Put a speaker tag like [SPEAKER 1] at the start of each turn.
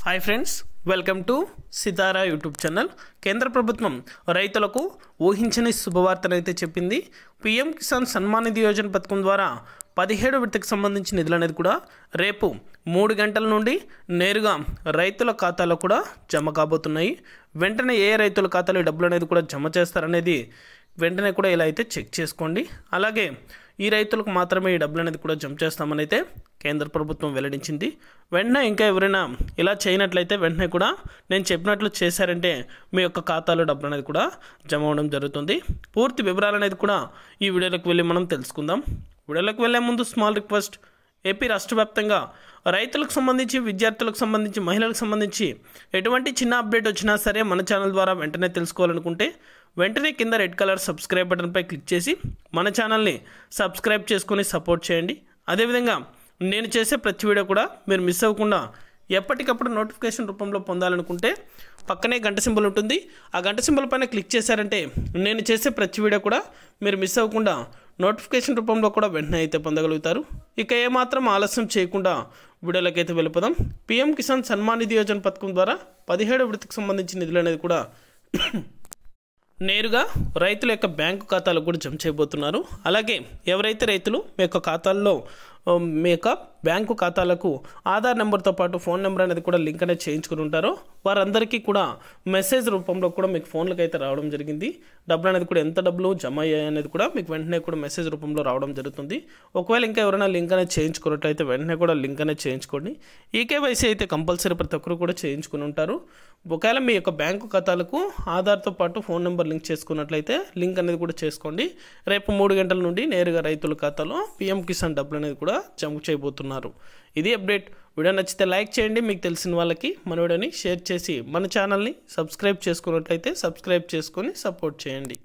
[SPEAKER 1] Hi friends, welcome to Sitara YouTube channel. కేంద్ర ప్రభుత్వం రైతులకు ఊహించని శుభవార్తనైతే చెప్పింది. పీఎం కిసాన్ సన్మాన్ నిధి యోజన పథకం ద్వారా 17 విడతకు సంబంధించిన నిధులు అనేది కూడా రేపు 3 గంటల నుండి నేరుగా రైతుల ఖాతాలో కూడా జమ కాబోతున్నాయి. వెంటనే ఏ రైతుల ఖాతాలో డబ్బులు అనేది కూడా జమ చేస్తారనేది వెంటనే కూడా ఇలా అయితే చెక్ చేసుకోండి. అలాగే ఈ రైతులకు మాత్రమే ఈ డబ్బులు అనేది కూడా జమ చేస్తామని అయితే కేంద్ర ప్రభుత్వం వెల్లడించింది. వెంటనే ఇంకా ఎవరైనా ఇలా చేయనట్లయితే వెంటనే కూడా నేను చెప్పినట్లు చేశారంటే మీ యొక్క ఖాతాలో డబ్బులు అనేది కూడా జమ అవడం జరుగుతుంది. పూర్తి వివరాలు అనేది కూడా ఈ వీడియోలోకి వెళ్ళి మనం తెలుసుకుందాం. వీడియోలోకి వెళ్ళే ముందు స్మాల్ రిక్వెస్ట్, ఏపీ రాష్ట్ర వ్యాప్తంగా రైతులకు సంబంధించి, విద్యార్థులకు సంబంధించి, మహిళలకు సంబంధించి ఎటువంటి చిన్న అప్డేట్ వచ్చినా సరే మన ఛానల్ ద్వారా వెంటనే తెలుసుకోవాలనుకుంటే వెంటనే కింద రెడ్ కలర్ సబ్స్క్రైబ్ బటన్పై క్లిక్ చేసి మన ఛానల్ని సబ్స్క్రైబ్ చేసుకొని సపోర్ట్ చేయండి. అదేవిధంగా నేను చేసే ప్రతి వీడియో కూడా మీరు మిస్ అవ్వకుండా ఎప్పటికప్పుడు నోటిఫికేషన్ రూపంలో పొందాలనుకుంటే పక్కనే గంట సింబల్ ఉంటుంది. ఆ గంట సింబల్ పైన క్లిక్ చేశారంటే నేను చేసే ప్రతి వీడియో కూడా మీరు మిస్ అవ్వకుండా నోటిఫికేషన్ రూపంలో కూడా వెంటనే అయితే పొందగలుగుతారు. ఇక ఏమాత్రం ఆలస్యం చేయకుండా వీడియోలోకి అయితే వెళ్ళిపోదాం. పీఎం కిసాన్ సన్మాన్ నిధి యోజన పథకం ద్వారా 17 విడతకు సంబంధించిన నిధులు అనేది కూడా నేరుగా రైతుల యొక్క బ్యాంకు ఖాతాలకు కూడా జమ చేయబోతున్నారు. అలాగే ఎవరైతే రైతులు మీ యొక్క ఖాతాల్లో మీ యొక్క బ్యాంకు ఖాతాలకు ఆధార్ నెంబర్తో పాటు ఫోన్ నెంబర్ అనేది కూడా లింక్ అనేది చేయించుకుని ఉంటారో వారందరికీ కూడా మెసేజ్ రూపంలో కూడా మీకు ఫోన్లకు అయితే రావడం జరిగింది. డబ్బులు అనేది కూడా ఎంత డబ్బులు జమ అయ్యాయి అనేది కూడా మీకు వెంటనే కూడా మెసేజ్ రూపంలో రావడం జరుగుతుంది. ఒకవేళ ఇంకా ఎవరైనా లింక్ అనేది చేయించుకున్నట్లయితే వెంటనే కూడా లింక్ అనేది చేయించుకోండి. ఈకేవైసీ అయితే కంపల్సరీ ప్రతి ఒక్కరు కూడా చేయించుకుని ఉంటారు. ఒకవేళ మీ యొక్క బ్యాంకు ఖాతాలకు ఆధార్తో పాటు ఫోన్ నెంబర్ లింక్ చేసుకున్నట్లయితే లింక్ అనేది కూడా చేసుకోండి. రేపు 3 గంటల నుండి నేరుగా రైతుల ఖాతాలో పీఎం కిసాన్ డబ్బులు అనేది కూడా జమ చేయబోతున్నారు. ఇది అప్డేట్. వీడియో నచ్చితే లైక్ చేయండి, మీకు తెలిసిన వాళ్ళకి మన వీడియోని షేర్ చేసి మన ఛానల్ని సబ్స్క్రైబ్ చేసుకున్నట్లయితే సబ్స్క్రైబ్ చేసుకొని సపోర్ట్ చేయండి.